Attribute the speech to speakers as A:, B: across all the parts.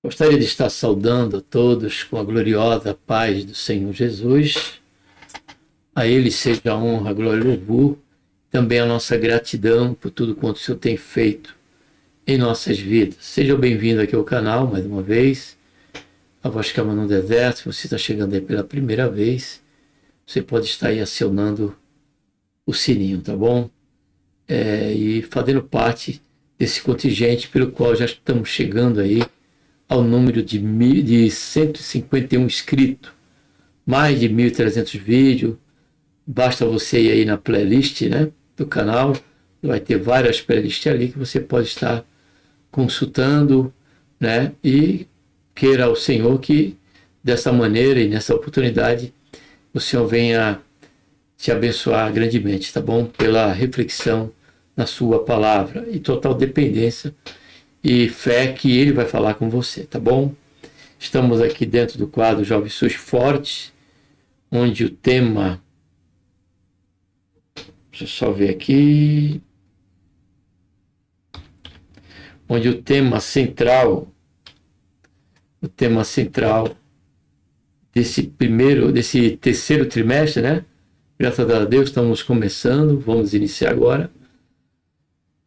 A: Gostaria de estar saudando a todos com a gloriosa paz do Senhor Jesus. A Ele seja a honra, a glória e o louvor, também a nossa gratidão por tudo quanto o Senhor tem feito em nossas vidas. Seja bem-vindo aqui ao canal, mais uma vez. A voz que ama no deserto, se você está chegando aí pela primeira vez, você pode estar aí acionando o sininho, tá bom? E fazendo parte desse contingente pelo qual já estamos chegando aí ao número de 151 inscritos, mais de 1.300 vídeos. Basta você ir aí na playlist, né, do canal, vai ter várias playlists ali que você pode estar consultando, né, e queira ao Senhor que dessa maneira e nessa oportunidade o Senhor venha te abençoar grandemente, tá bom? Pela reflexão na sua palavra e total dependência e fé que Ele vai falar com você, tá bom? Estamos aqui dentro do quadro Jovens Sois Fortes, onde o tema... Deixa eu só ver aqui... Onde o tema central desse terceiro trimestre, né? Graças a Deus estamos começando, vamos iniciar agora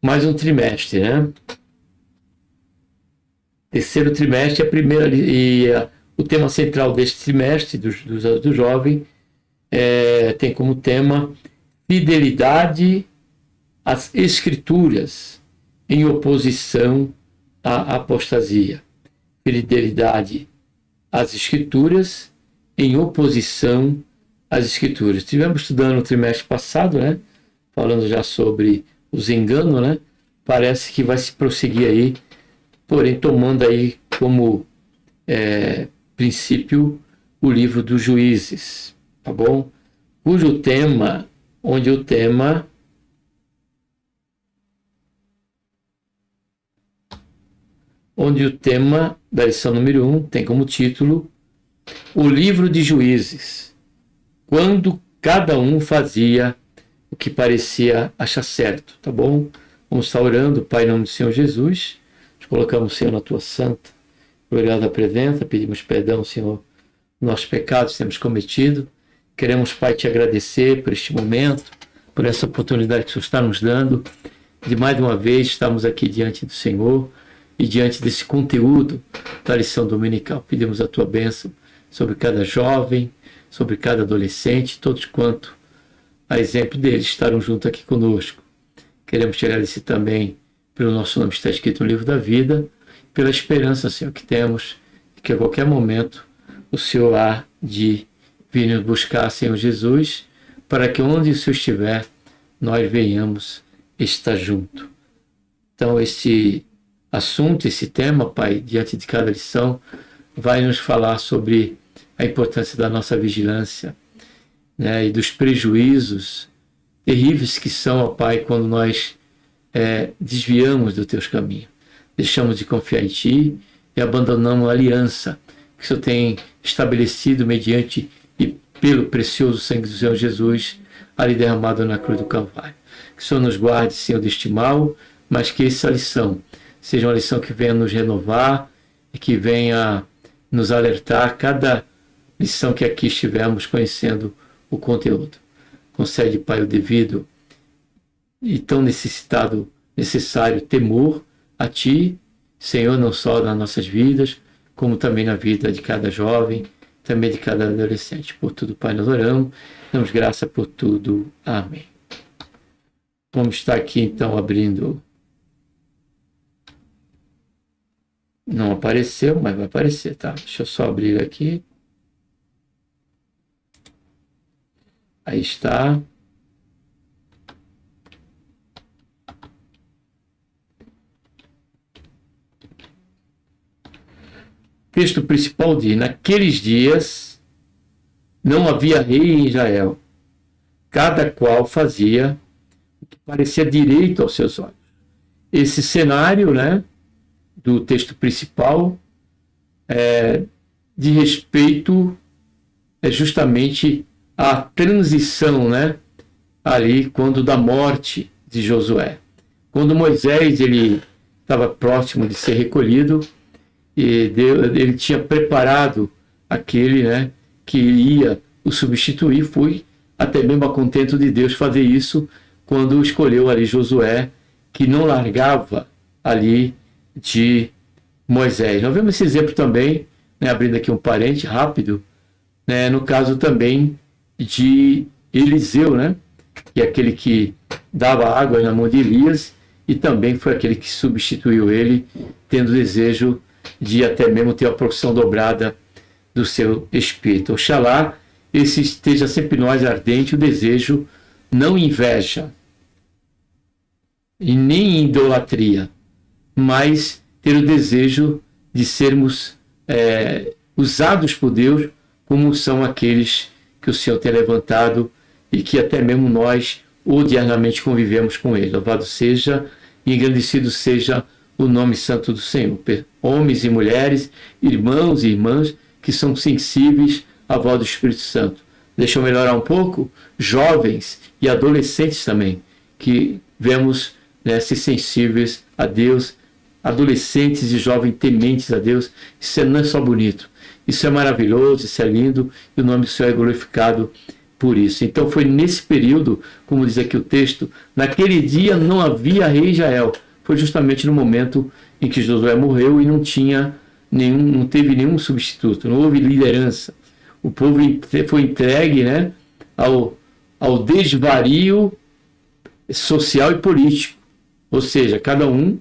A: mais um trimestre, né? Terceiro trimestre, o tema central deste trimestre do jovem tem como tema fidelidade às Escrituras em oposição à apostasia. Fidelidade às Escrituras em oposição às Escrituras. Estivemos estudando no trimestre passado, né? Falando já sobre os enganos, né? Parece que vai se prosseguir aí, porém tomando aí como princípio o livro dos Juízes, tá bom? Onde o tema da lição número 1 tem como título o livro de Juízes, quando cada um fazia o que parecia achar certo, tá bom? Vamos estar orando, Pai, em nome do Senhor Jesus. Te colocamos, Senhor, na tua santa, gloriosa presença, pedimos perdão, Senhor, dos nossos pecados que temos cometido. Queremos, Pai, te agradecer por este momento, por essa oportunidade que o Senhor está nos dando, de mais uma vez estarmos aqui diante do Senhor e diante desse conteúdo da lição dominical. Pedimos a tua bênção sobre cada jovem, sobre cada adolescente, todos quanto, a exemplo deles, estarão juntos aqui conosco. Queremos te agradecer também pelo nosso nome estar escrito no livro da vida, pela esperança, Senhor, que temos, que a qualquer momento o Senhor há de vir nos buscar, Senhor Jesus, para que onde o Senhor estiver, nós venhamos estar junto. Então, esse assunto, esse tema, Pai, diante de cada lição, vai nos falar sobre a importância da nossa vigilância, né, e dos prejuízos terríveis que são, ó Pai, quando nós desviamos dos teus caminhos, deixamos de confiar em Ti e abandonamos a aliança que o Senhor tem estabelecido mediante e pelo precioso sangue do Senhor Jesus, ali derramado na cruz do Calvário. Que o Senhor nos guarde, Senhor, deste mal, mas que essa lição seja uma lição que venha nos renovar e que venha nos alertar cada lição que aqui estivermos conhecendo o conteúdo. Concede, Pai, o devido e tão necessário temor a Ti, Senhor, não só nas nossas vidas, como também na vida de cada jovem, também de cada adolescente. Por tudo, Pai, nós oramos, damos graça por tudo. Amém. Vamos estar aqui, então, abrindo. Não apareceu, mas vai aparecer, tá? Deixa eu só abrir aqui. Aí está. O texto principal diz: naqueles dias não havia rei em Israel, cada qual fazia o que parecia direito aos seus olhos. Esse cenário, né, do texto principal de respeito justamente à transição, né, ali quando da morte de Josué. Quando Moisés ele estava próximo de ser recolhido, e ele tinha preparado aquele, né, que ia o substituir. Foi até mesmo a contento de Deus fazer isso quando escolheu ali Josué, que não largava ali de Moisés. Nós vemos esse exemplo também, né, abrindo aqui um parente rápido, né, no caso também de Eliseu, né, que é aquele que dava água na mão de Elias, e também foi aquele que substituiu ele, tendo desejo de até mesmo ter a porção dobrada do seu espírito. Oxalá esse esteja sempre em nós ardente o desejo, não inveja e nem idolatria, mas ter o desejo de sermos usados por Deus como são aqueles que o Senhor tem levantado e que até mesmo nós odiernamente convivemos com ele. Louvado seja e engrandecido seja o nome santo do Senhor. Homens e mulheres, irmãos e irmãs que são sensíveis à voz do Espírito Santo. Deixa eu melhorar um pouco, jovens e adolescentes também, que vemos, né, ser sensíveis a Deus, adolescentes e jovens tementes a Deus. Isso não é só bonito, isso é maravilhoso, isso é lindo, e o nome do Senhor é glorificado por isso. Então foi nesse período, como diz aqui o texto, naquele dia não havia rei Israel. Foi justamente no momento em que Josué morreu e não teve nenhum substituto, não houve liderança. O povo foi entregue, né, ao desvario social e político. Ou seja, cada um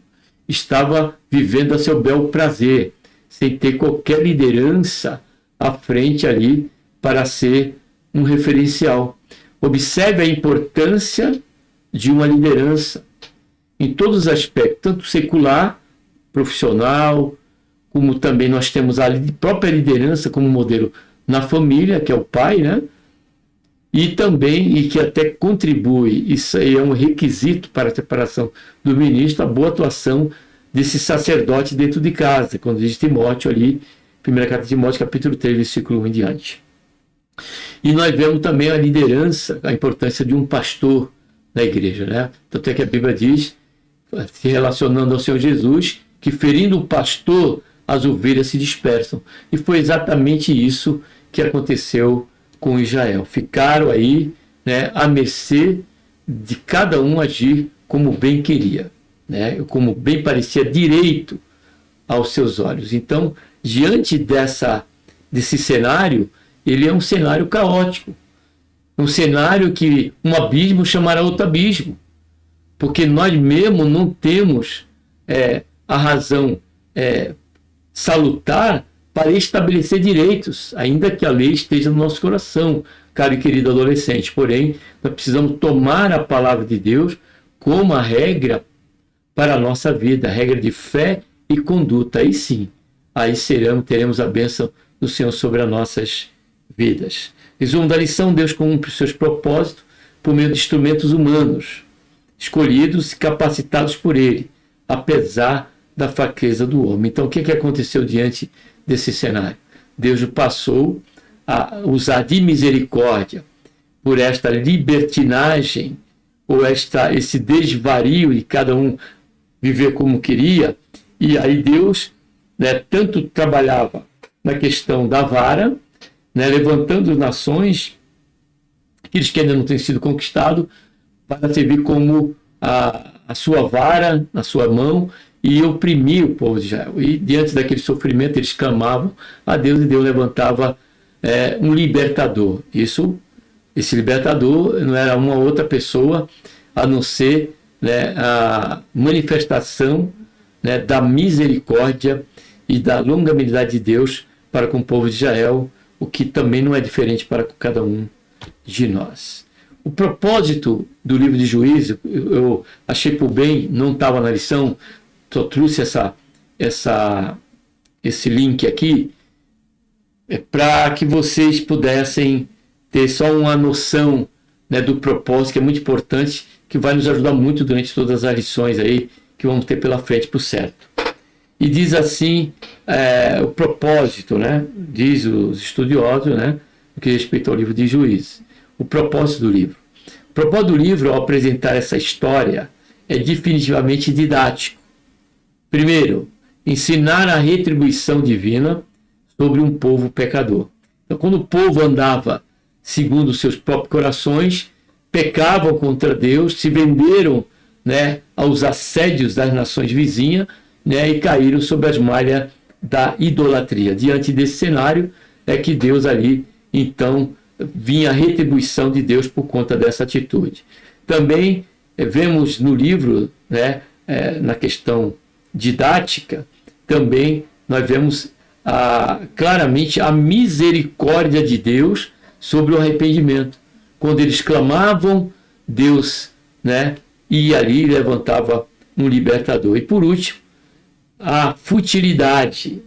A: estava vivendo a seu bel prazer, sem ter qualquer liderança à frente ali para ser um referencial. Observe a importância de uma liderança em todos os aspectos, tanto secular, profissional, como também nós temos a própria liderança como modelo na família, que é o pai, né? E também, e que até contribui, isso aí é um requisito para a separação do ministro, a boa atuação desse sacerdote dentro de casa, quando diz Timóteo ali, 1 carta de Timóteo, capítulo 3, versículo 1 em diante. E nós vemos também a liderança, a importância de um pastor na igreja, né? Tanto é que a Bíblia diz, se relacionando ao Senhor Jesus, que ferindo o pastor, as ovelhas se dispersam. E foi exatamente isso que aconteceu com Israel. Ficaram aí, né, à mercê de cada um agir como bem queria, né? Como bem parecia direito aos seus olhos. Então, diante desse cenário, ele é um cenário caótico. Um cenário que um abismo chamará outro abismo. Porque nós mesmos não temos a razão salutar para estabelecer direitos, ainda que a lei esteja no nosso coração, caro e querido adolescente. Porém, nós precisamos tomar a palavra de Deus como a regra para a nossa vida, a regra de fé e conduta. Aí sim, aí teremos a bênção do Senhor sobre as nossas vidas. Resumo da lição: Deus cumpre os seus propósitos por meio de instrumentos humanos, escolhidos e capacitados por Ele, apesar da fraqueza do homem. Então, o que aconteceu diante desse cenário? Deus passou a usar de misericórdia por esta libertinagem, ou esse desvario de cada um viver como queria, e aí Deus, né, tanto trabalhava na questão da vara, né, levantando nações, aqueles que ainda não têm sido conquistados, para servir como a sua vara na sua mão e oprimir o povo de Israel. E diante daquele sofrimento eles clamavam a Deus, e Deus levantava um libertador. Esse libertador não era uma outra pessoa a não ser, né, a manifestação, né, da misericórdia e da longanimidade de Deus para com o povo de Israel, o que também não é diferente para com cada um de nós. O propósito do livro de Juízes, eu achei por bem, não estava na lição, só trouxe esse link aqui, para que vocês pudessem ter só uma noção, né, do propósito, que é muito importante, que vai nos ajudar muito durante todas as lições aí que vamos ter pela frente, por certo. E diz assim, o propósito, né, diz os estudiosos, né, no que respeita ao livro de Juízes. O propósito do livro. O propósito do livro, ao apresentar essa história, é definitivamente didático. Primeiro, ensinar a retribuição divina sobre um povo pecador. Então, quando o povo andava segundo seus próprios corações, pecavam contra Deus, se venderam, né, aos assédios das nações vizinhas, né, e caíram sob as malhas da idolatria. Diante desse cenário é que Deus ali, então, vinha a retribuição de Deus por conta dessa atitude. Também vemos no livro, né, na questão didática, também nós vemos claramente a misericórdia de Deus sobre o arrependimento. Quando eles clamavam, Deus, né, ia ali e levantava um libertador. E por último, a futilidade,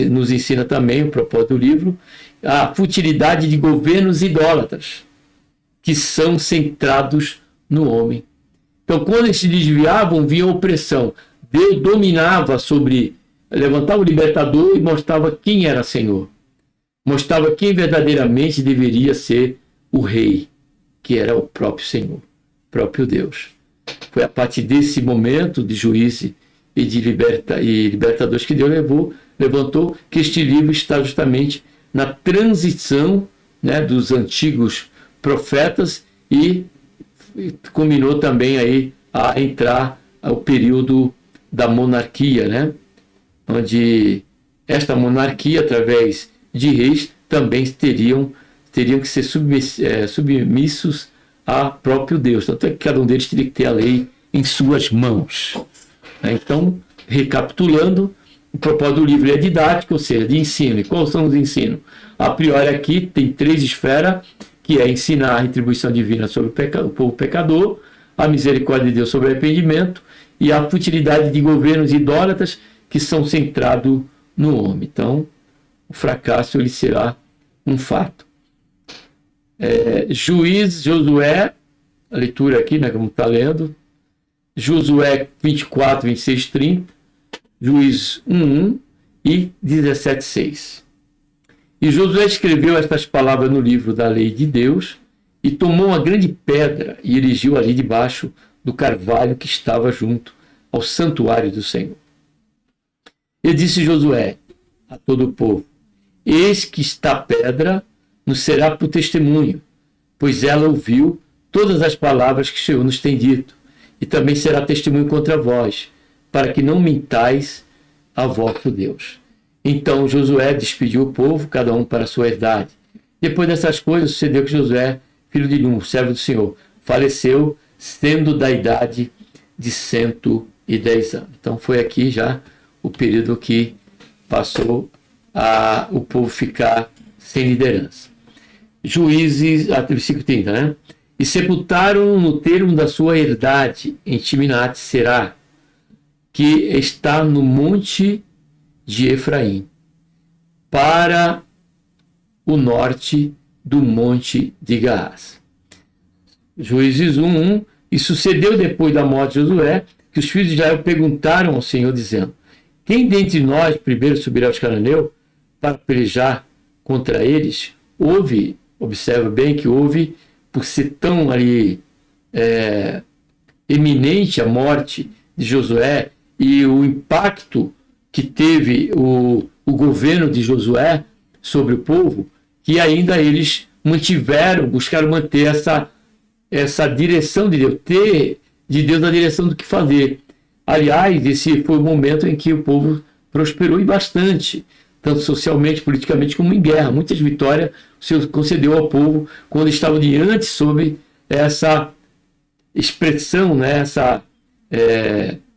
A: nos ensina também o propósito do livro, a futilidade de governos idólatras, que são centrados no homem. Então, quando eles se desviavam, vinha a opressão. Deus dominava sobre, levantava o libertador e mostrava quem era Senhor. Mostrava quem verdadeiramente deveria ser o rei, que era o próprio Senhor, o próprio Deus. Foi a partir desse momento de juízo e de libertadores que Deus levantou, que este livro está justamente na transição, né, dos antigos profetas e culminou também aí a entrar ao período da monarquia, né, onde esta monarquia, através de reis, também teriam que ser submissos a próprio Deus. Tanto é que cada um deles teria que ter a lei em suas mãos. Então, recapitulando, o propósito do livro é didático, ou seja, de ensino. E quais são os ensinos? A priori aqui tem 3 esferas, que é ensinar a retribuição divina sobre o povo pecador, a misericórdia de Deus sobre o arrependimento e a futilidade de governos idólatras que são centrados no homem. Então, o fracasso ele será um fato. Josué, a leitura aqui, né, como está lendo, Josué 24, 26, 30, Juízes 1:1 e 17:6. E Josué escreveu estas palavras no livro da lei de Deus e tomou uma grande pedra e erigiu ali debaixo do carvalho que estava junto ao santuário do Senhor. E disse Josué a todo o povo: eis que esta pedra nos será por testemunho, pois ela ouviu todas as palavras que o Senhor nos tem dito, e também será testemunho contra vós, para que não mintais a vosso Deus. Então Josué despediu o povo, cada um para a sua herdade. Depois dessas coisas, sucedeu que Josué, filho de Num, servo do Senhor, faleceu, sendo da idade de 110 anos. Então foi aqui já o período que passou o povo ficar sem liderança. Juízes, versículo 30, né? E sepultaram no termo da sua herdade, em Timnat Será, que está no monte de Efraim, para o norte do monte de Gaás. Juízes 1:1. E sucedeu depois da morte de Josué, que os filhos de Israel perguntaram ao Senhor, dizendo: quem dentre nós primeiro subirá aos cananeus para pelejar contra eles? Observa bem que houve, por ser tão ali eminente a morte de Josué e o impacto que teve o governo de Josué sobre o povo, que ainda eles buscaram manter essa direção de Deus, ter de Deus a direção do que fazer. Aliás, esse foi o momento em que o povo prosperou e bastante, tanto socialmente, politicamente, como em guerra. Muitas vitórias o Senhor concedeu ao povo quando estava diante sob essa expressão, né, essa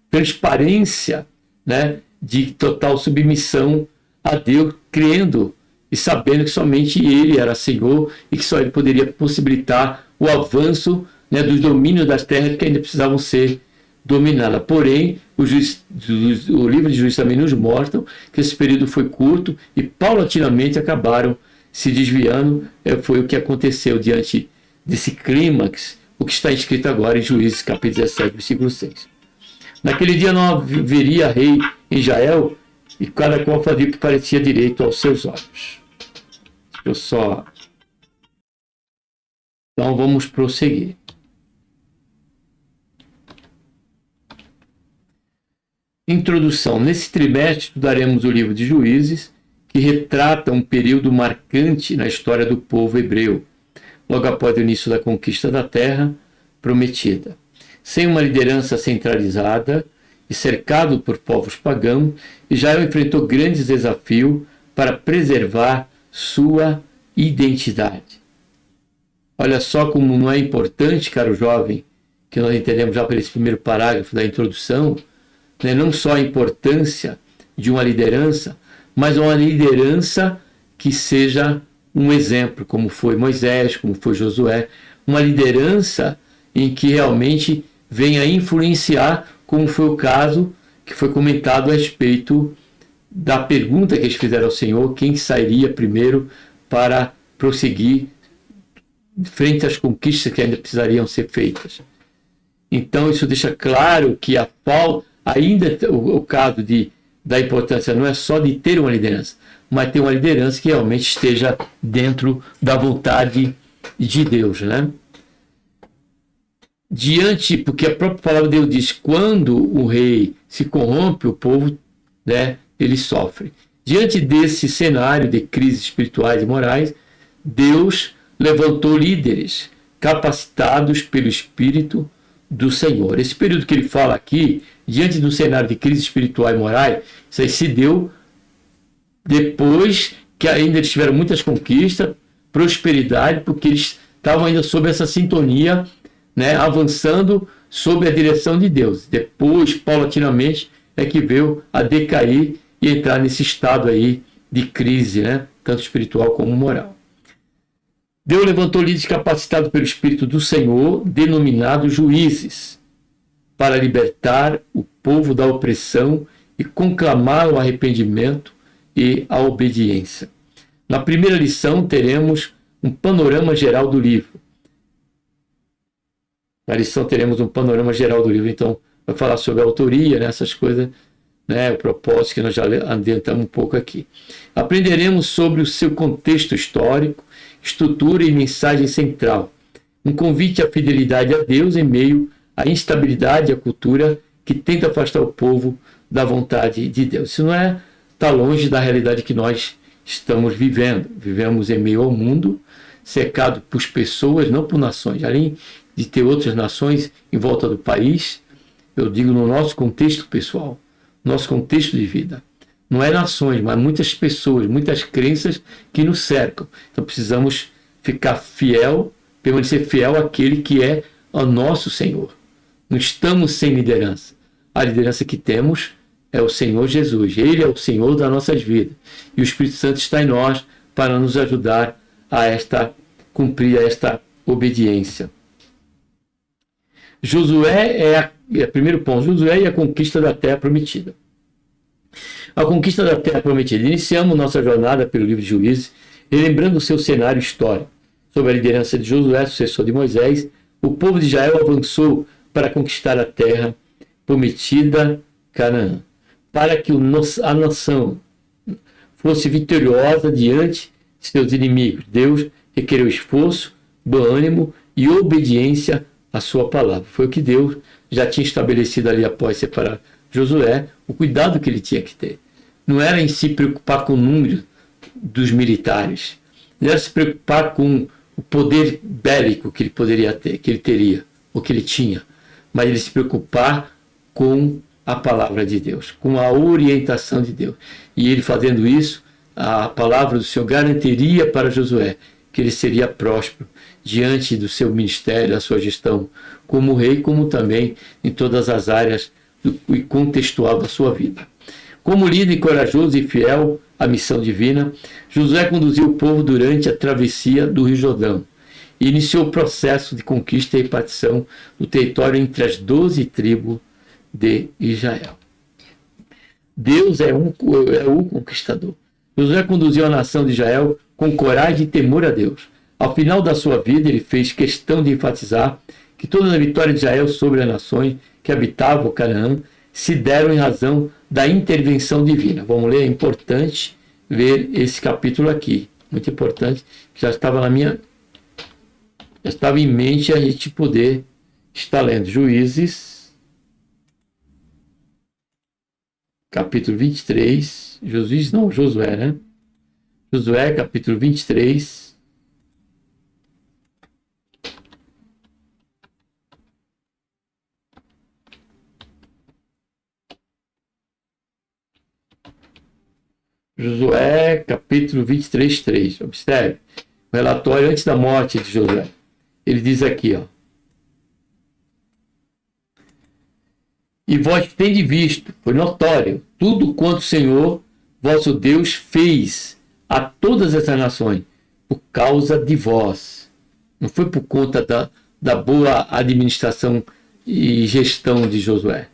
A: transparência, né, de total submissão a Deus, crendo e sabendo que somente Ele era Senhor e que só Ele poderia possibilitar o avanço, né, dos domínios das terras que ainda precisavam ser dominadas. Porém, o livro de Juízes também nos mostra que esse período foi curto e paulatinamente acabaram se desviando. Foi o que aconteceu diante desse clímax, o que está escrito agora em Juízes capítulo 17, versículo 6. Naquele dia não haveria rei em Israel, e cada qual fazia o que parecia direito aos seus olhos. Então vamos prosseguir. Introdução. Nesse trimestre estudaremos o livro de Juízes, que retrata um período marcante na história do povo hebreu, logo após o início da conquista da terra prometida. Sem uma liderança centralizada e cercado por povos pagãos, Israel enfrentou grandes desafios para preservar sua identidade. Olha só como não é importante, caro jovem, que nós entendemos já por esse primeiro parágrafo da introdução, né, não só a importância de uma liderança, mas uma liderança que seja um exemplo, como foi Moisés, como foi Josué, uma liderança em que realmente venha influenciar, como foi o caso que foi comentado a respeito da pergunta que eles fizeram ao Senhor, quem sairia primeiro para prosseguir frente às conquistas que ainda precisariam ser feitas. Então isso deixa claro que ainda o caso da importância não é só de ter uma liderança, mas ter uma liderança que realmente esteja dentro da vontade de Deus, né? Porque a própria palavra de Deus diz, quando o rei se corrompe, o povo, né, ele sofre. Diante desse cenário de crises espirituais e morais, Deus levantou líderes capacitados pelo Espírito do Senhor. Esse período que ele fala aqui, diante do cenário de crise espiritual e moral, isso aí se deu depois que ainda eles tiveram muitas conquistas, prosperidade, porque eles estavam ainda sob essa sintonia, né, avançando sob a direção de Deus. Depois, paulatinamente, é que veio a decair e entrar nesse estado aí de crise, né, tanto espiritual como moral. Deus levantou líderes capacitados pelo Espírito do Senhor, denominados juízes, para libertar o povo da opressão e conclamar o arrependimento e a obediência. Na primeira lição, teremos um panorama geral do livro. Na lição teremos um panorama geral do livro, então vai falar sobre a autoria, né, essas coisas, né, o propósito que nós já adiantamos um pouco aqui. Aprenderemos sobre o seu contexto histórico, estrutura e mensagem central. Um convite à fidelidade a Deus em meio à instabilidade e à cultura que tenta afastar o povo da vontade de Deus. Isso não está longe da realidade que nós estamos vivendo. Vivemos em meio ao mundo, cercado por pessoas, não por nações. Além de ter outras nações em volta do país, eu digo no nosso contexto pessoal, nosso contexto de vida. Não é nações, mas muitas pessoas, muitas crenças que nos cercam. Então precisamos ficar permanecer fiel àquele que é o nosso Senhor. Não estamos sem liderança. A liderança que temos é o Senhor Jesus. Ele é o Senhor das nossas vidas. E o Espírito Santo está em nós para nos ajudar a cumprir esta obediência. Josué primeiro ponto, Josué e a conquista da terra prometida. A conquista da terra prometida. Iniciamos nossa jornada pelo livro de Juízes, relembrando o seu cenário histórico. Sob a liderança de Josué, sucessor de Moisés, o povo de Israel avançou para conquistar a terra prometida, Canaã, para que a nação fosse vitoriosa diante de seus inimigos. Deus requereu esforço, bom ânimo e obediência à sua palavra. Foi o que Deus já tinha estabelecido ali após separar Josué, o cuidado que ele tinha que ter. Não era em se preocupar com o número dos militares, não era se preocupar com o poder bélico que ele poderia ter, que ele teria, ou que ele tinha, mas ele se preocupar com a palavra de Deus, com a orientação de Deus. E ele fazendo isso, a palavra do Senhor garantiria para Josué que ele seria próspero diante do seu ministério, da sua gestão como rei, como também em todas as áreas e contextual da sua vida. Como líder corajoso e fiel à missão divina, Josué conduziu o povo durante a travessia do Rio Jordão e iniciou o processo de conquista e repartição do território entre as 12 tribos de Israel. Deus é o conquistador. Josué conduziu a nação de Israel com coragem e temor a Deus. Ao final da sua vida, ele fez questão de enfatizar que toda a vitória de Israel sobre as nações que habitavam Canaã se deram em razão da intervenção divina. Vamos ler, é importante ver esse capítulo aqui. Muito importante, que já estava em mente a gente poder estar lendo Juízes. capítulo 23, Josué, né? Josué, capítulo 23. Josué, capítulo 23, 3. Observe. O relatório antes da morte de Josué. Ele diz aqui, ó. E vós tendes visto, foi notório, tudo quanto o Senhor, vosso Deus, fez a todas essas nações, por causa de vós. Não foi por conta da boa administração e gestão de Josué.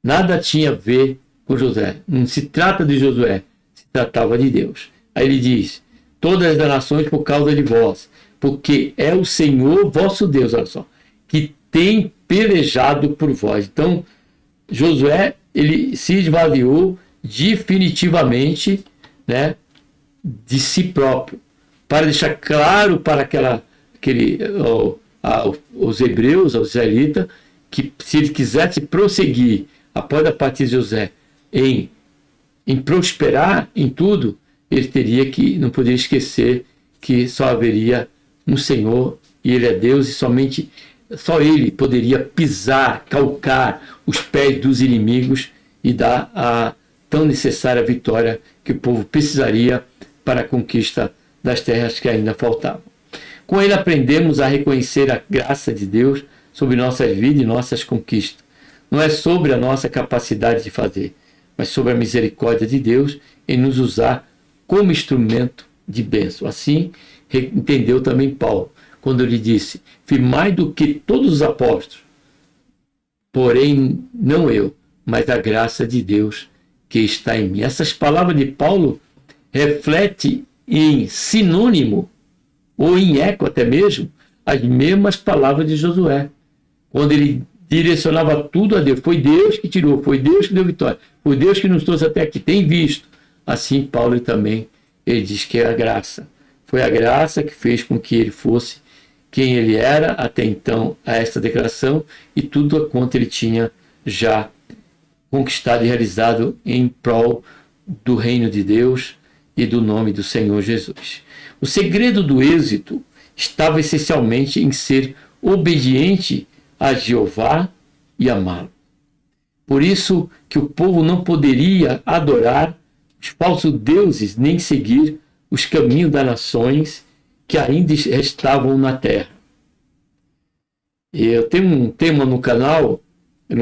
A: Nada tinha a ver com Josué. Não se trata de Josué, se tratava de Deus. Aí ele diz, todas as nações por causa de vós, porque é o Senhor vosso Deus, olha só, que tem pelejado por vós. Então, Josué, ele se esvaziou definitivamente, né, de si próprio, para deixar claro para os hebreus, aos israelitas, que se ele quisesse prosseguir após a partida de Josué em prosperar em tudo, ele não poderia esquecer que só haveria um Senhor e ele é Deus e só ele poderia pisar, calcar os pés dos inimigos e dar a tão necessária vitória que o povo precisaria para a conquista das terras que ainda faltavam. Com ele aprendemos a reconhecer a graça de Deus sobre nossas vidas e nossas conquistas. Não é sobre a nossa capacidade de fazer, mas sobre a misericórdia de Deus em nos usar como instrumento de bênção. Assim entendeu também Paulo, quando ele disse, fui mais do que todos os apóstolos, porém não eu, mas a graça de Deus que está em mim. Essas palavras de Paulo refletem em sinônimo, ou em eco até mesmo, as mesmas palavras de Josué, quando ele direcionava tudo a Deus. Foi Deus que tirou, foi Deus que deu vitória, foi Deus que nos trouxe até aqui, tem visto. Assim Paulo também, ele diz que é a graça. Foi a graça que fez com que ele fosse quem ele era até então a esta declaração e tudo quanto ele tinha já conquistado e realizado em prol do reino de Deus e do nome do Senhor Jesus. O segredo do êxito estava essencialmente em ser obediente a Jeová e amá-lo. Por isso que o povo não poderia adorar os falsos deuses nem seguir os caminhos das nações que ainda restavam na terra. Eu tenho um tema no canal, eu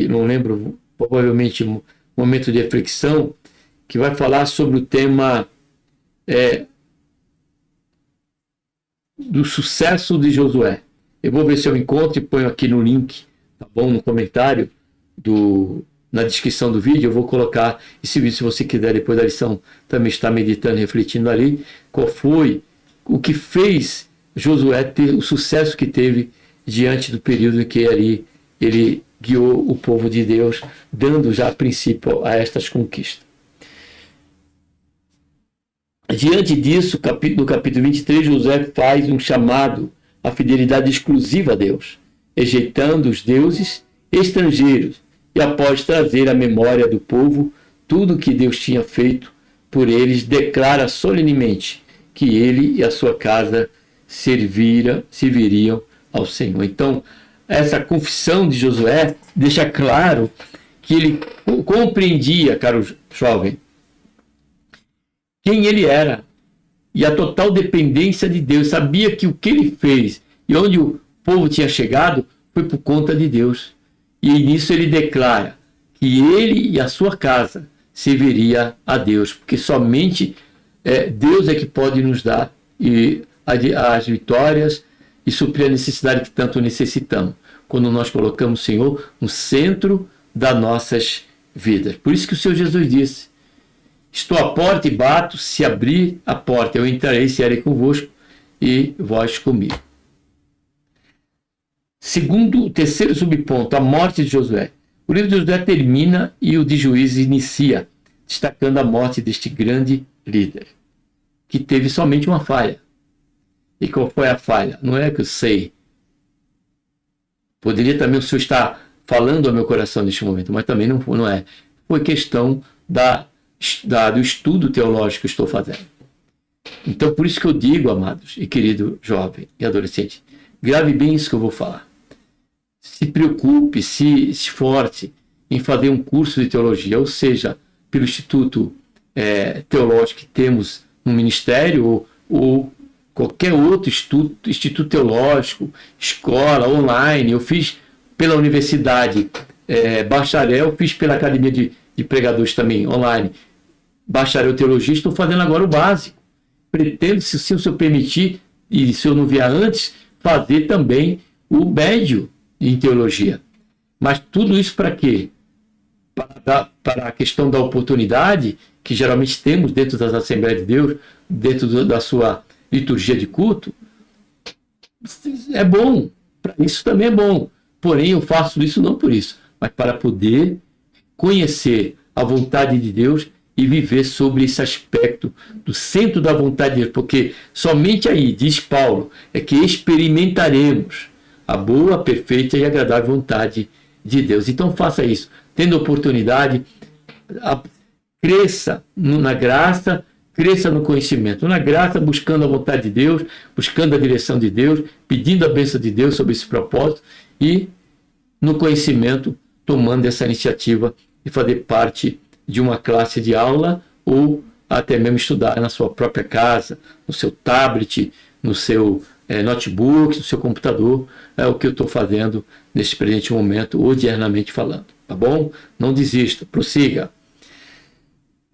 A: não lembro, provavelmente um momento de reflexão, que vai falar sobre o tema do sucesso de Josué. Eu vou ver se eu encontro e ponho aqui no link, tá bom? No comentário, na descrição do vídeo, eu vou colocar esse vídeo, se você quiser, depois da lição, também estar meditando, refletindo ali, qual foi o que fez Josué ter o sucesso que teve diante do período em que ele guiou o povo de Deus, dando já princípio a estas conquistas. Diante disso, no capítulo 23, Josué faz um chamado à fidelidade exclusiva a Deus, rejeitando os deuses estrangeiros, e após trazer à memória do povo tudo que Deus tinha feito por eles, declara solenemente que ele e a sua casa serviriam ao Senhor. Então, essa confissão de Josué deixa claro que ele compreendia, caro jovem, quem ele era e a total dependência de Deus. Sabia que o que ele fez e onde o povo tinha chegado foi por conta de Deus. E nisso ele declara que ele e a sua casa serviria a Deus, porque somente Deus é que pode nos dar as vitórias e suprir a necessidade que tanto necessitamos, quando nós colocamos o Senhor no centro das nossas vidas. Por isso que o Senhor Jesus disse, estou à porta e bato, se abrir a porta, eu entrarei e cearei convosco e vós comigo. Segundo, o terceiro subponto, a morte de Josué. O livro de Josué termina e o de Juízes inicia, destacando a morte deste grande líder, que teve somente uma falha. E qual foi a falha? Não é que eu sei. Poderia também o Senhor estar falando ao meu coração neste momento, mas também não é. foi questão do estudo teológico que estou fazendo. Então, por isso que eu digo, amados e querido jovem e adolescente, grave bem isso que eu vou falar. Se preocupe, se esforce em fazer um curso de teologia, ou seja, pelo Instituto Teológico que temos no Ministério, ou qualquer outro instituto teológico, escola, online. Eu fiz pela universidade bacharel, fiz pela Academia de Pregadores também, online, bacharel em teologia, estou fazendo agora o básico. Pretendo, se o senhor permitir, e se eu não vier antes, fazer também o médio em teologia. Mas tudo isso para quê? Para a questão da oportunidade, que geralmente temos dentro das Assembleias de Deus, dentro da sua liturgia de culto. É bom, para isso também é bom. Porém, eu faço isso não por isso, mas para poder conhecer a vontade de Deus e viver sobre esse aspecto do centro da vontade de Deus, porque somente aí, diz Paulo, é que experimentaremos a boa, perfeita e agradável vontade de Deus. Então faça isso, tendo oportunidade, cresça na graça, cresça no conhecimento. Na graça, buscando a vontade de Deus, buscando a direção de Deus, pedindo a bênção de Deus sobre esse propósito, e no conhecimento, tomando essa iniciativa de fazer parte de uma classe de aula, ou até mesmo estudar na sua própria casa, no seu tablet, no seu notebook, no seu computador. É o que eu estou fazendo neste presente momento, odiernamente falando. Tá bom? Não desista, prossiga.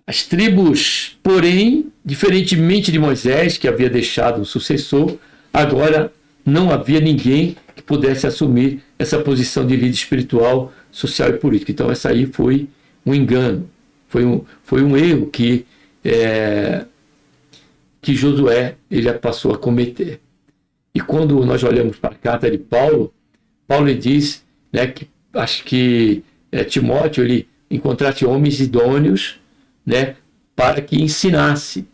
A: As tribos, porém, diferentemente de Moisés, que havia deixado o sucessor, agora não havia ninguém que pudesse assumir essa posição de líder espiritual, social e político. Então, essa aí foi um engano, foi um erro que Josué ele passou a cometer. E quando nós olhamos para a carta de Paulo, Paulo diz, né, que acho que Timóteo ele encontrasse homens idôneos, né, para que ensinasse.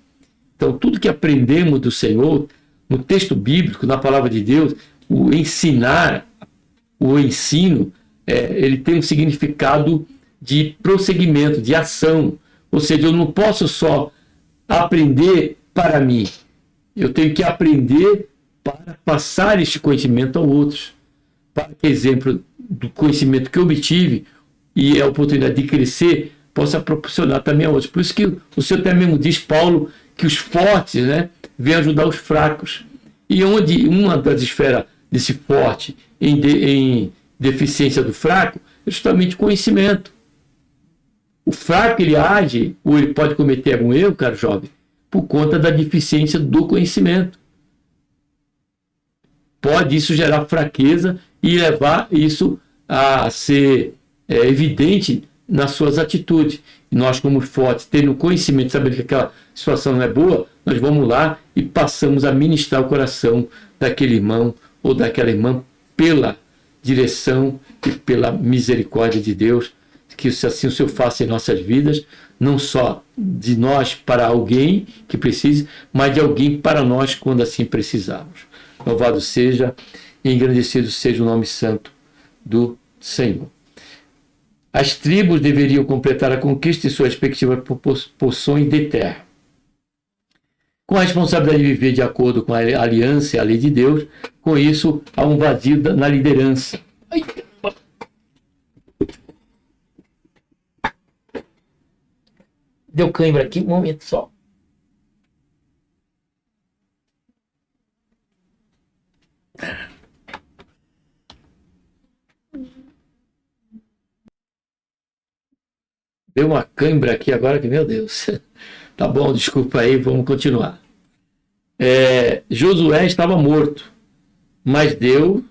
A: Então, tudo que aprendemos do Senhor, no texto bíblico, na palavra de Deus, o ensinar, o ensino, ele tem um significado de prosseguimento, de ação. Ou seja, eu não posso só aprender para mim, eu tenho que aprender para passar este conhecimento a outros. Para que, exemplo do conhecimento que eu obtive e a oportunidade de crescer, possa proporcionar também a outros. Por isso que o Senhor até mesmo diz, Paulo, que os fortes, né, vêm ajudar os fracos. E onde uma das esferas desse forte em deficiência do fraco é justamente conhecimento. O fraco, ele age, ou ele pode cometer algum erro, caro jovem, por conta da deficiência do conhecimento. Pode isso gerar fraqueza e levar isso a ser evidente nas suas atitudes. E nós, como fortes, tendo conhecimento, sabendo que aquela situação não é boa, nós vamos lá e passamos a ministrar o coração daquele irmão ou daquela irmã pela direção e pela misericórdia de Deus, que assim o Senhor faça em nossas vidas, não só de nós para alguém que precise, mas de alguém para nós quando assim precisarmos. Louvado seja e engrandecido seja o nome santo do Senhor. As tribos deveriam completar a conquista de suas respectivas porções de terra. Com a responsabilidade de viver de acordo com a aliança e a lei de Deus, com isso há um vazio na liderança. Ai, deu cãibra aqui, um momento só. Deu uma cãibra aqui agora que, meu Deus. Tá bom, desculpa aí, vamos continuar. Josué estava morto, mas Deus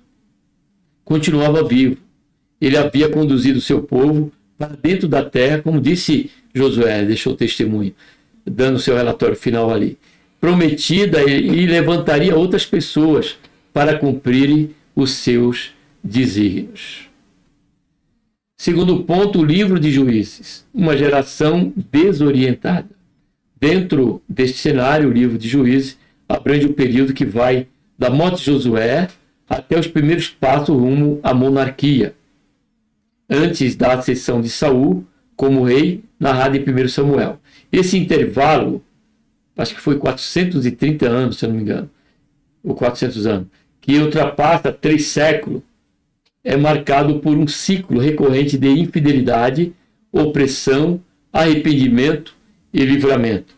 A: continuava vivo. Ele havia conduzido o seu povo para dentro da terra, como disse Josué, deixou o testemunho, dando o seu relatório final ali. Prometida, e levantaria outras pessoas para cumprirem os seus desígnios. Segundo ponto, o livro de Juízes, uma geração desorientada. Dentro deste cenário, o livro de Juízes abrange o período que vai da morte de Josué até os primeiros passos rumo à monarquia. Antes da ascensão de Saul, como rei, narrado em 1 Samuel. Esse intervalo, acho que foi 430 anos, se eu não me engano, ou 400 anos, que ultrapassa 3 séculos, é marcado por um ciclo recorrente de infidelidade, opressão, arrependimento e livramento.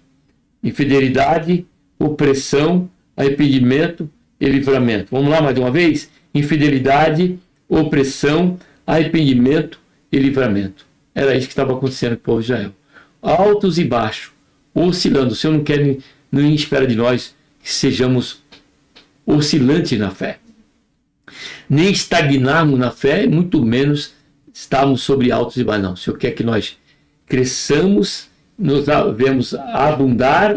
A: Infidelidade, opressão, arrependimento e livramento. Vamos lá mais uma vez? Infidelidade, opressão, arrependimento e livramento. Era isso que estava acontecendo com o povo de Israel. Altos e baixos, oscilando. O Senhor não quer nem espera de nós que sejamos oscilantes na fé. Nem estagnarmos na fé, muito menos estarmos sobre altos e baixos. Não. O Senhor quer que nós cresçamos, nos vemos abundar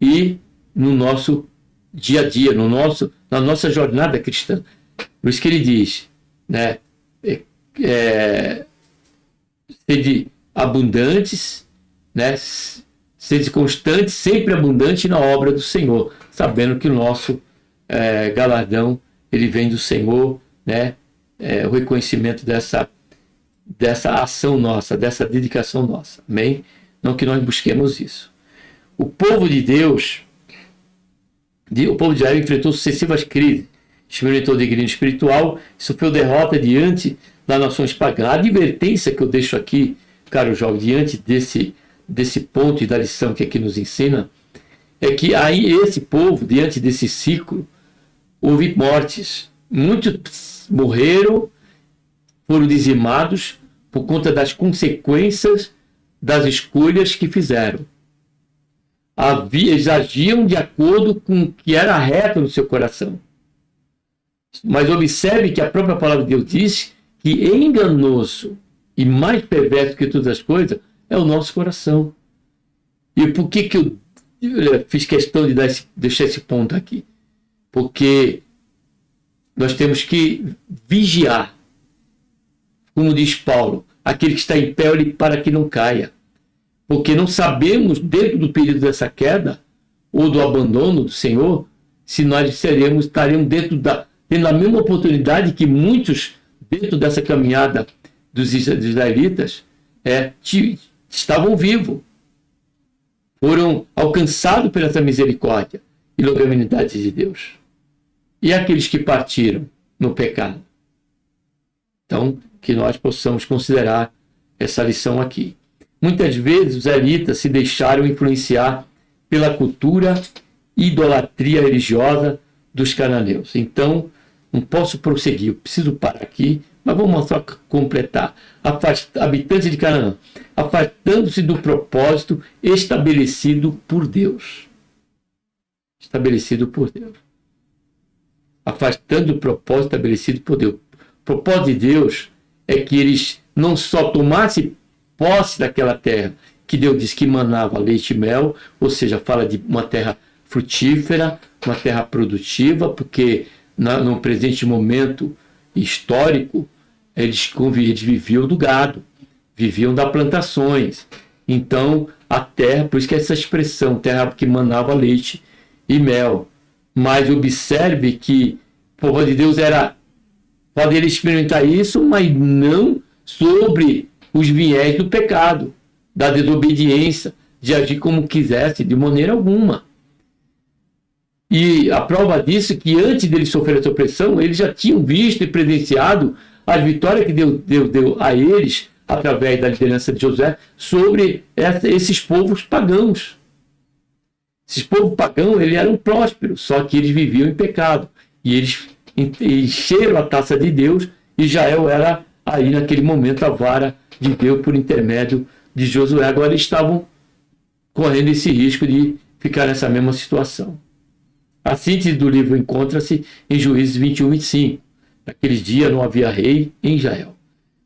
A: e no nosso dia a dia, na nossa jornada cristã. Por isso que ele diz, né? Sede abundantes, né? Sede constantes, sempre abundante na obra do Senhor, sabendo que o nosso galardão ele vem do Senhor, né? O reconhecimento dessa ação nossa, dessa dedicação nossa. Amém? Não que nós busquemos isso. O povo de Deus, o povo de Israel enfrentou sucessivas crises, experimentou declínio espiritual, sofreu derrota diante das nações pagãs. A advertência que eu deixo aqui, caro jovem, diante desse ponto e da lição que aqui nos ensina, é que aí esse povo, diante desse ciclo, houve mortes. Muitos morreram, foram dizimados por conta das consequências das escolhas que fizeram. Eles agiam de acordo com o que era reto no seu coração. Mas observe que a própria palavra de Deus diz que enganoso e mais perverso que todas as coisas é o nosso coração. E por que eu fiz questão de deixar esse ponto aqui? Porque nós temos que vigiar, como diz Paulo, aquele que está em pé, para que não caia. Porque não sabemos, dentro do período dessa queda, ou do abandono do Senhor, se nós estaremos dentro da mesma oportunidade que muitos, dentro dessa caminhada dos israelitas, estavam vivos. Foram alcançados por essa misericórdia e longanimidade de Deus. E aqueles que partiram no pecado. Então, que nós possamos considerar essa lição aqui. Muitas vezes os israelitas se deixaram influenciar pela cultura e idolatria religiosa dos cananeus. Então, não posso prosseguir, eu preciso parar aqui, mas vamos só completar. Habitantes de Canaã, afastando-se do propósito estabelecido por Deus. Estabelecido por Deus. Afastando do propósito estabelecido por Deus. O propósito de Deus é que eles não só tomassem posse daquela terra, que Deus diz que manava leite e mel, ou seja, fala de uma terra frutífera, uma terra produtiva, porque no presente momento histórico, eles viviam do gado, viviam das plantações. Então, a terra, por isso que é essa expressão, terra que manava leite e mel. Mas observe que o povo de Deus pode ele experimentar isso, mas não sobre os viés do pecado, da desobediência, de agir como quisesse, de maneira alguma. E a prova disso é que antes deles sofrer essa opressão, eles já tinham visto e presenciado a vitória que Deus deu a eles, através da liderança de Josué, sobre esses povos pagãos. Esses povos pagãos, eles eram prósperos, só que eles viviam em pecado. E eles encheram a taça de Deus, e Israel era aí naquele momento a vara de Deus por intermédio de Josué. Agora eles estavam correndo esse risco de ficar nessa mesma situação. A síntese do livro encontra-se em Juízes 21, 25. Naqueles dias não havia rei em Israel.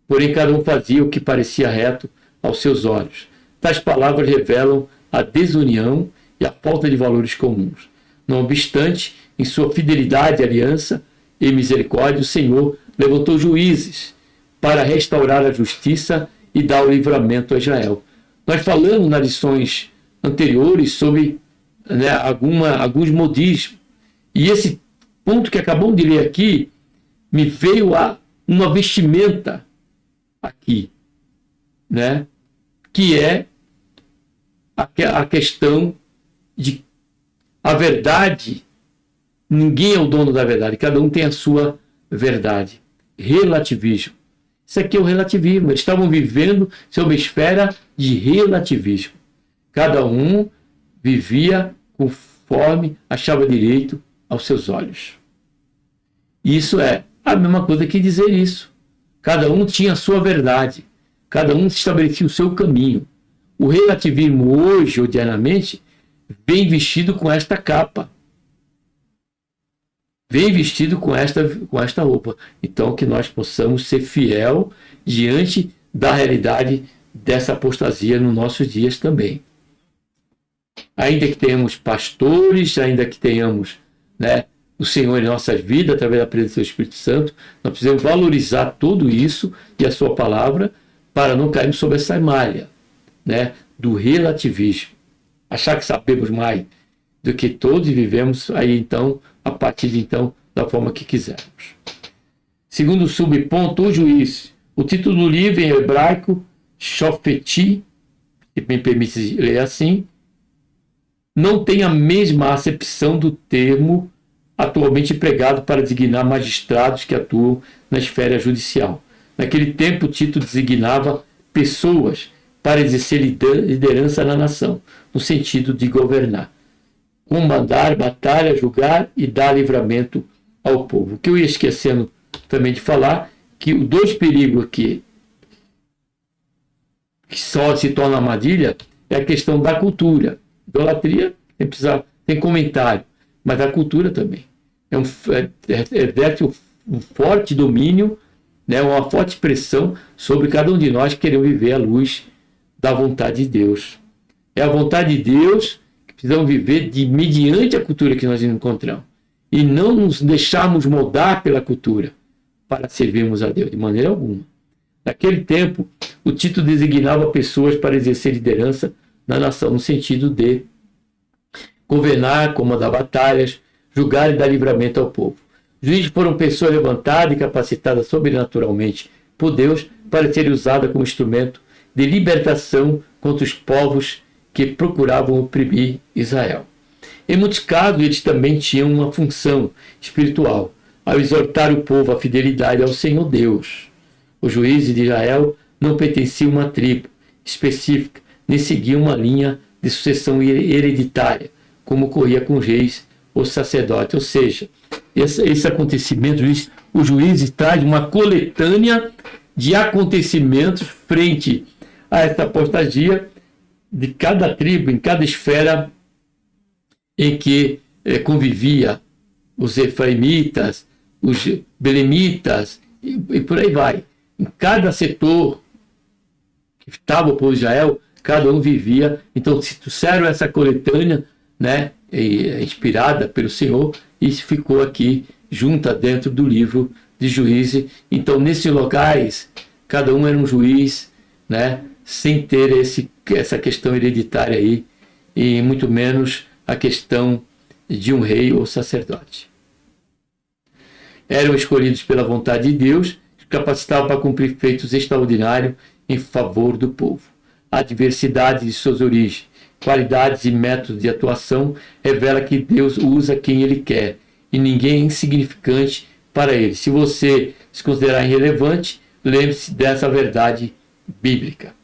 A: Porém, cada um fazia o que parecia reto aos seus olhos. Tais palavras revelam a desunião e a falta de valores comuns. Não obstante, em sua fidelidade, aliança e misericórdia, o Senhor levantou juízes para restaurar a justiça e dar o livramento a Israel. Nós falamos nas lições anteriores sobre alguns modismos. E esse ponto que acabamos de ler aqui, me veio uma vestimenta aqui. né? Que é a questão de a verdade. Ninguém é o dono da verdade, cada um tem a sua verdade. Relativismo. Isso aqui é o relativismo. Eles estavam vivendo sob uma esfera de relativismo. Cada um vivia conforme achava direito aos seus olhos. Isso é a mesma coisa que dizer isso. Cada um tinha a sua verdade. Cada um estabelecia o seu caminho. O relativismo hoje, odiernamente, vem vestido com esta capa. Vem vestido com esta roupa. Então, que nós possamos ser fiel diante da realidade dessa apostasia nos nossos dias também. Ainda que tenhamos pastores, ainda que tenhamos, né, o Senhor em nossas vidas, através da presença do Espírito Santo, nós precisamos valorizar tudo isso e a sua palavra para não cairmos sob essa malha, né, do relativismo. Achar que sabemos mais do que todos e vivemos aí, então, a partir de então, da forma que quisermos. Segundo subponto, o juiz. O título do livro em hebraico, Shofeti, se me permite ler assim, não tem a mesma acepção do termo atualmente empregado para designar magistrados que atuam na esfera judicial. Naquele tempo, o título designava pessoas para exercer liderança na nação, no sentido de governar, comandar batalha, julgar e dar livramento ao povo. O que eu ia esquecendo também de falar, que os dois perigos aqui que só se torna armadilha é a questão da cultura. Idolatria tem comentário, mas a cultura também. Exerce um forte domínio, né, uma forte pressão sobre cada um de nós que queremos viver à luz da vontade de Deus. É a vontade de Deus que precisamos viver mediante a cultura que nós encontramos. E não nos deixarmos moldar pela cultura para servirmos a Deus, de maneira alguma. Naquele tempo, o título designava pessoas para exercer liderança na nação, no sentido de governar, comandar batalhas, julgar e dar livramento ao povo. Juízes foram pessoas levantadas e capacitadas sobrenaturalmente por Deus para serem usadas como instrumento de libertação contra os povos que procuravam oprimir Israel. Em muitos casos, eles também tinham uma função espiritual, ao exortar o povo à fidelidade ao Senhor Deus. Os juízes de Israel não pertenciam a uma tribo específica, nem seguiam uma linha de sucessão hereditária, como ocorria com os reis ou sacerdotes. Ou seja, esse acontecimento, o juiz traz uma coletânea de acontecimentos frente a essa apostasia de cada tribo, em cada esfera em que convivia os efraimitas, os belemitas e por aí vai. Em cada setor que estava o povo de Israel, cada um vivia. Então se trouxeram essa coletânea, né, inspirada pelo Senhor, e ficou aqui junta dentro do livro de Juízes. Então nesses locais, cada um era um juiz, né, sem ter essa questão hereditária aí, e muito menos a questão de um rei ou sacerdote. Eram escolhidos pela vontade de Deus, capacitados para cumprir feitos extraordinários em favor do povo. A diversidade de suas origens, qualidades e métodos de atuação revela que Deus usa quem Ele quer e ninguém é insignificante para Ele. Se você se considerar irrelevante, lembre-se dessa verdade bíblica.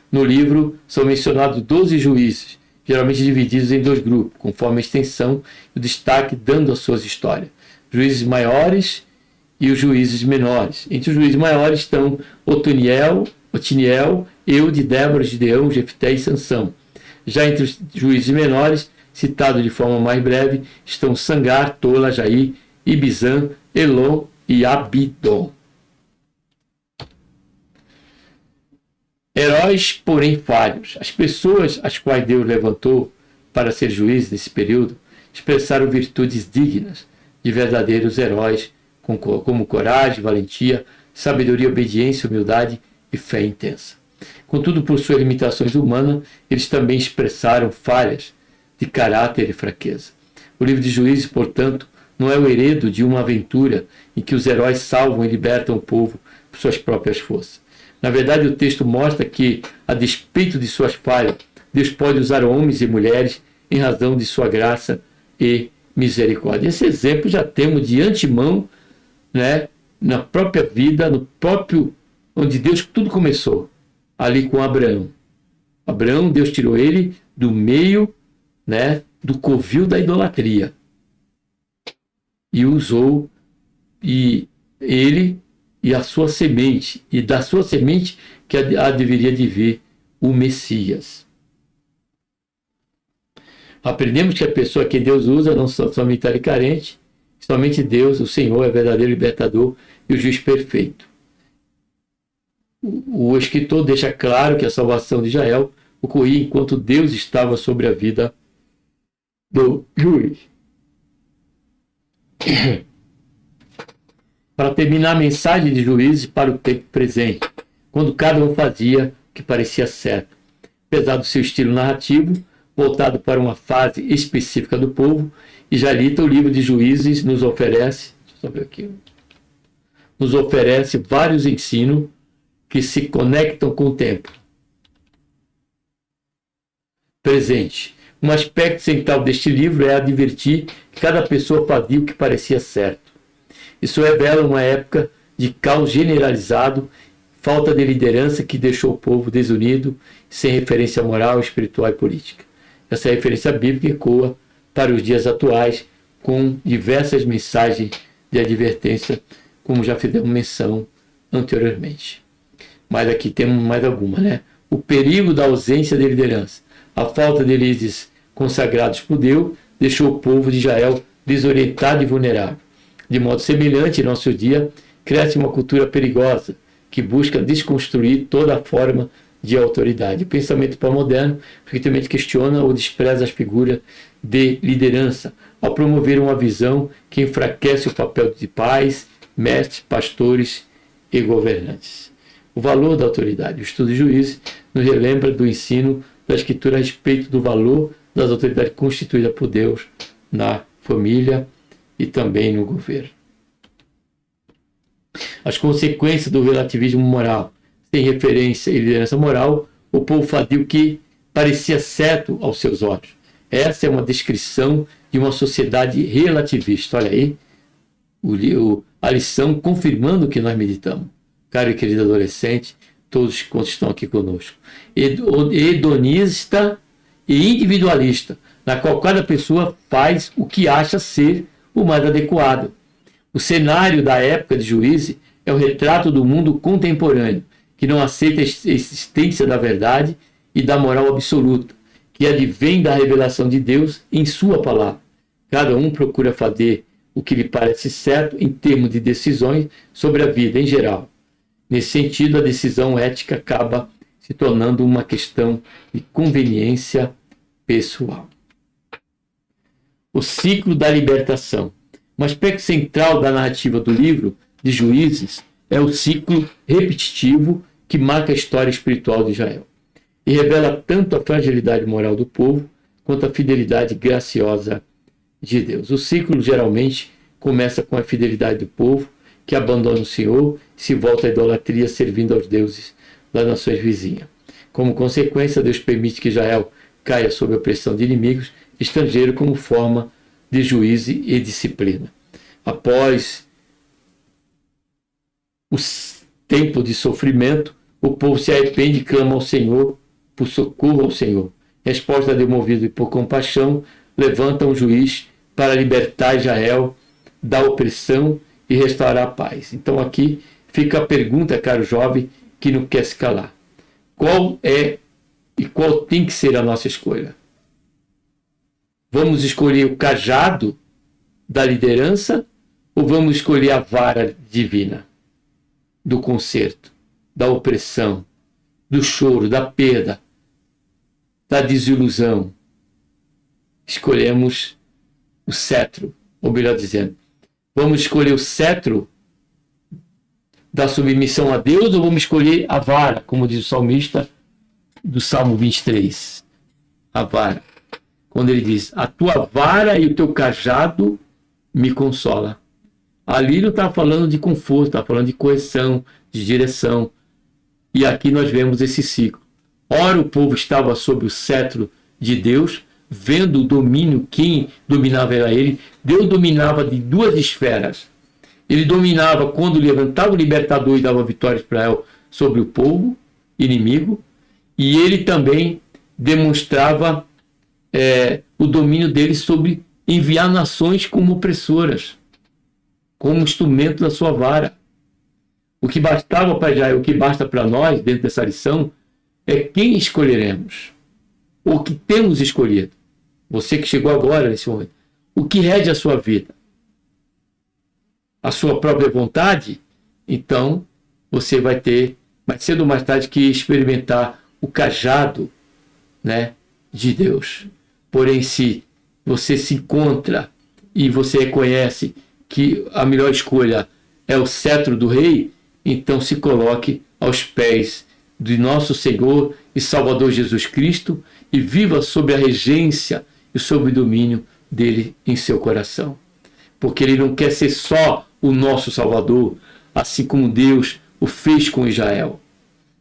A: No livro são mencionados 12 juízes, geralmente divididos em dois grupos, conforme a extensão e o destaque dando às suas histórias. Juízes maiores e os juízes menores. Entre os juízes maiores estão Otiniel, Eude, Débora, Gideão, Jefté e Sansão. Já entre os juízes menores, citados de forma mais breve, estão Sangar, Tola, Jair, Ibizan, Elon e Abidom. Heróis, porém falhos. As pessoas às quais Deus levantou para ser juízes nesse período expressaram virtudes dignas de verdadeiros heróis, como coragem, valentia, sabedoria, obediência, humildade e fé intensa. Contudo, por suas limitações humanas, eles também expressaram falhas de caráter e fraqueza. O livro de Juízes, portanto, não é o heredo de uma aventura em que os heróis salvam e libertam o povo por suas próprias forças, Na verdade, o texto mostra que, a despeito de suas falhas, Deus pode usar homens e mulheres em razão de sua graça e misericórdia. Esse exemplo já temos de antemão, né, na própria vida, no próprio onde Deus tudo começou, ali com Abraão. Abraão, Deus tirou ele do meio, né, do covil da idolatria e usou ele e a sua semente, e da sua semente que deveria de vir o Messias. Aprendemos que a pessoa que Deus usa não somente é carente, somente Deus, o Senhor, é o verdadeiro libertador e o juiz perfeito. O escritor deixa claro que a salvação de Israel ocorria enquanto Deus estava sobre a vida do juiz. Para terminar a mensagem de Juízes para o tempo presente, quando cada um fazia o que parecia certo. Apesar do seu estilo narrativo, voltado para uma fase específica do povo, Israelita, o livro de Juízes nos oferece, vários ensinos que se conectam com o tempo presente. Um aspecto central deste livro é advertir que cada pessoa fazia o que parecia certo. Isso revela uma época de caos generalizado, falta de liderança que deixou o povo desunido, sem referência moral, espiritual e política. Essa referência bíblica ecoa para os dias atuais, com diversas mensagens de advertência, como já fizemos menção anteriormente. Mas aqui temos mais alguma, né? O perigo da ausência de liderança. A falta de líderes consagrados por Deus deixou o povo de Israel desorientado e vulnerável. De modo semelhante, em nosso dia, cresce uma cultura perigosa que busca desconstruir toda a forma de autoridade. O pensamento pós-moderno frequentemente questiona ou despreza as figuras de liderança, ao promover uma visão que enfraquece o papel de pais, mestres, pastores e governantes. O valor da autoridade. O estudo de Juízes nos relembra do ensino da Escritura a respeito do valor das autoridades constituídas por Deus na família e também no governo. As consequências do relativismo moral. Sem referência e liderança moral, o povo fazia o que parecia certo aos seus olhos. Essa é uma descrição de uma sociedade relativista. Olha aí, a lição confirmando o que nós meditamos. Caro e querido adolescente, todos quantos estão aqui conosco. Hedonista e individualista, na qual cada pessoa faz o que acha ser o mais adequado. O cenário da época de Juízes é o retrato do mundo contemporâneo, que não aceita a existência da verdade e da moral absoluta, que advém da revelação de Deus em sua palavra. Cada um procura fazer o que lhe parece certo em termos de decisões sobre a vida em geral. Nesse sentido, a decisão ética acaba se tornando uma questão de conveniência pessoal. O ciclo da libertação. Um aspecto central da narrativa do livro de Juízes é o ciclo repetitivo que marca a história espiritual de Israel e revela tanto a fragilidade moral do povo quanto a fidelidade graciosa de Deus. O ciclo geralmente começa com a fidelidade do povo que abandona o Senhor e se volta à idolatria servindo aos deuses das nações vizinhas. Como consequência, Deus permite que Israel caia sob a pressão de inimigos estrangeiros como forma de juízo e disciplina. Após o tempo de sofrimento, o povo se arrepende e clama ao Senhor por socorro ao Senhor. Resposta demovida e por compaixão, levanta um juiz para libertar Israel da opressão e restaurar a paz. Então aqui fica a pergunta, caro jovem, que não quer se calar. Qual é e qual tem que ser a nossa escolha? Vamos escolher o cajado da liderança ou vamos escolher a vara divina do conserto, da opressão, do choro, da perda, da desilusão? Escolhemos o cetro, ou melhor dizendo, vamos escolher o cetro da submissão a Deus ou vamos escolher a vara, como diz o salmista do Salmo 23? A vara. Quando ele diz, a tua vara e o teu cajado me consola. Ali não está falando de conforto, está falando de correção, de direção. E aqui nós vemos esse ciclo. Ora, o povo estava sob o cetro de Deus, vendo o domínio, quem dominava era ele. Deus dominava de duas esferas. Ele dominava quando levantava o libertador e dava vitória para Israel sobre o povo inimigo. E ele também demonstrava o domínio dele sobre enviar nações como opressoras, como instrumento da sua vara. O que bastava para Israel, o que basta para nós, dentro dessa lição, é quem escolheremos. O que temos escolhido. Você que chegou agora nesse momento. O que rege a sua vida? A sua própria vontade? Então, você vai ter, mais cedo ou mais tarde, que experimentar o cajado, né, de Deus. Porém, se você se encontra e você reconhece que a melhor escolha é o cetro do rei, então se coloque aos pés de nosso Senhor e Salvador Jesus Cristo e viva sob a regência e sob o domínio dele em seu coração. Porque ele não quer ser só o nosso Salvador, assim como Deus o fez com Israel.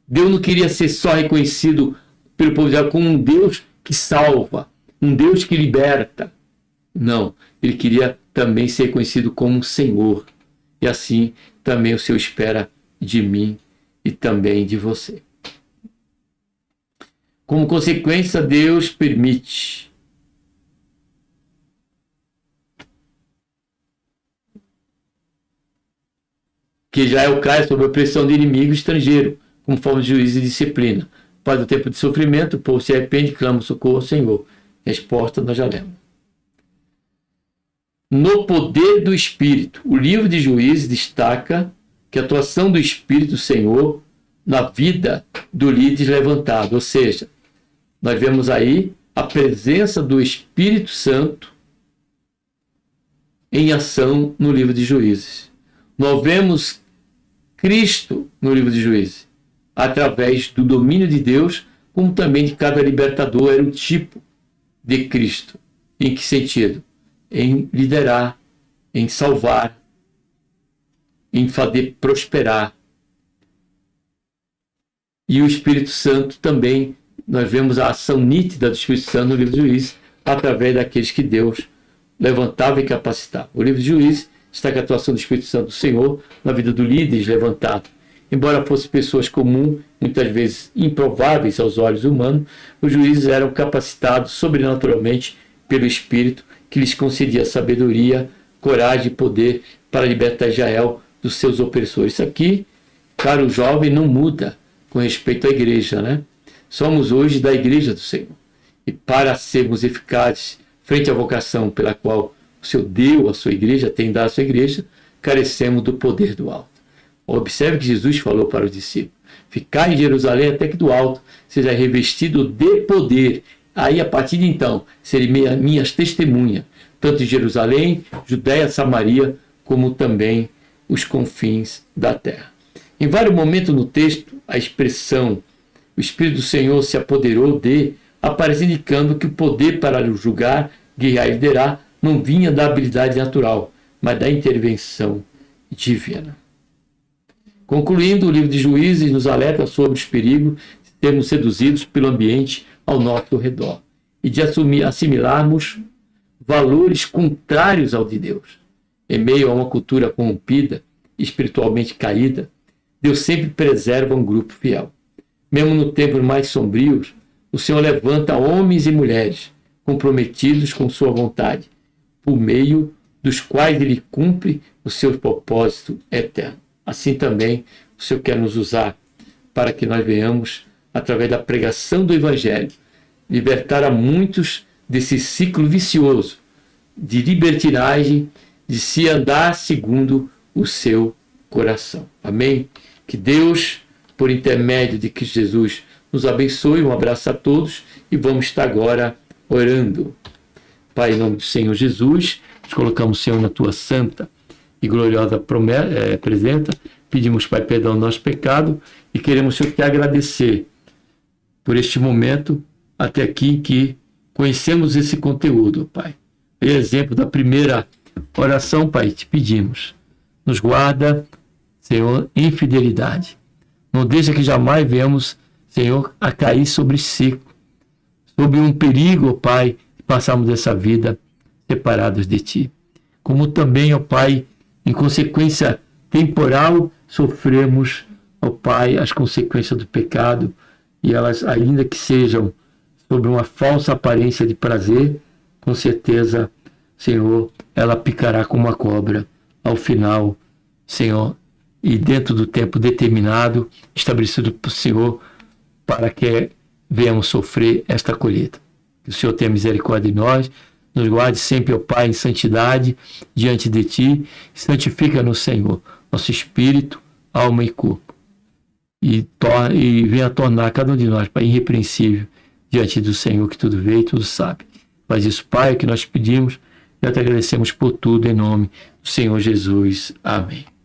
A: Deus não queria ser só reconhecido pelo povo de Israel como um Deus que salva, um Deus que liberta. Não, ele queria também ser reconhecido como um Senhor. E assim também o Senhor espera de mim e também de você. Como consequência, Deus permite que Israel caia sob a pressão de inimigo estrangeiro, como forma de juízo e disciplina. Após o tempo de sofrimento, o povo se arrepende e clama socorro ao Senhor. Resposta nós já lemos. No poder do Espírito, o livro de Juízes destaca que a atuação do Espírito do Senhor na vida do líder levantado, ou seja, nós vemos aí a presença do Espírito Santo em ação no livro de Juízes. Nós vemos Cristo no livro de Juízes, através do domínio de Deus, como também de cada libertador era o tipo de Cristo. Em que sentido? Em liderar, em salvar, em fazer prosperar. E o Espírito Santo também, nós vemos a ação nítida do Espírito Santo no livro de Juízes, através daqueles que Deus levantava e capacitava. O livro de Juízes destaca a atuação do Espírito Santo do Senhor na vida do líder levantado. Embora fossem pessoas comuns, muitas vezes improváveis aos olhos humanos, os juízes eram capacitados sobrenaturalmente pelo Espírito, que lhes concedia sabedoria, coragem e poder para libertar Israel dos seus opressores. Isso aqui, caro jovem, não muda com respeito à igreja, né? Somos hoje da igreja do Senhor. E para sermos eficazes frente à vocação pela qual o Senhor deu a sua igreja, tem dado a sua igreja, carecemos do poder do alto. Observe que Jesus falou para os discípulos: ficar em Jerusalém até que do alto seja revestido de poder. Aí, a partir de então, serem minhas testemunhas, tanto em Jerusalém, Judéia, Samaria, como também os confins da terra. Em vários momentos no texto, a expressão o Espírito do Senhor se apoderou de aparece indicando que o poder para julgar, guiar e liderar não vinha da habilidade natural, mas da intervenção divina. Concluindo, o livro de Juízes nos alerta sobre os perigos de sermos seduzidos pelo ambiente ao nosso redor e de assimilarmos valores contrários ao de Deus. Em meio a uma cultura corrompida, espiritualmente caída, Deus sempre preserva um grupo fiel. Mesmo no tempo mais sombrios, o Senhor levanta homens e mulheres comprometidos com sua vontade, por meio dos quais ele cumpre o seu propósito eterno. Assim também o Senhor quer nos usar para que nós venhamos, através da pregação do Evangelho, libertar a muitos desse ciclo vicioso de libertinagem, de se andar segundo o seu coração. Amém? Que Deus, por intermédio de Cristo Jesus, nos abençoe. Um abraço a todos e vamos estar agora orando. Pai, em nome do Senhor Jesus, nos colocamos, Senhor, na tua santa e gloriosa presença. Pedimos, Pai, perdão do nosso pecado e queremos, Senhor, te agradecer por este momento até aqui em que conhecemos esse conteúdo, Pai. E exemplo da primeira oração, Pai, te pedimos. Nos guarda, Senhor, em fidelidade. Não deixa que jamais venhamos, Senhor, a cair sobre seco, sobre um perigo, ó Pai, de passarmos dessa vida separados de Ti. Como também, ó Pai, em consequência temporal, sofremos, ó Pai, as consequências do pecado, e elas, ainda que sejam sobre uma falsa aparência de prazer, com certeza, Senhor, ela picará como uma cobra ao final, Senhor, e dentro do tempo determinado, estabelecido por Senhor, para que venhamos sofrer esta colheita. Que o Senhor tenha misericórdia de nós, nos guarde sempre, ó Pai, em santidade diante de Ti, santifica-nos, Senhor, nosso espírito, alma e corpo, e venha tornar cada um de nós, Pai, irrepreensível diante do Senhor, que tudo vê e tudo sabe. Faz isso, Pai, que nós pedimos e te agradecemos por tudo, em nome do Senhor Jesus. Amém.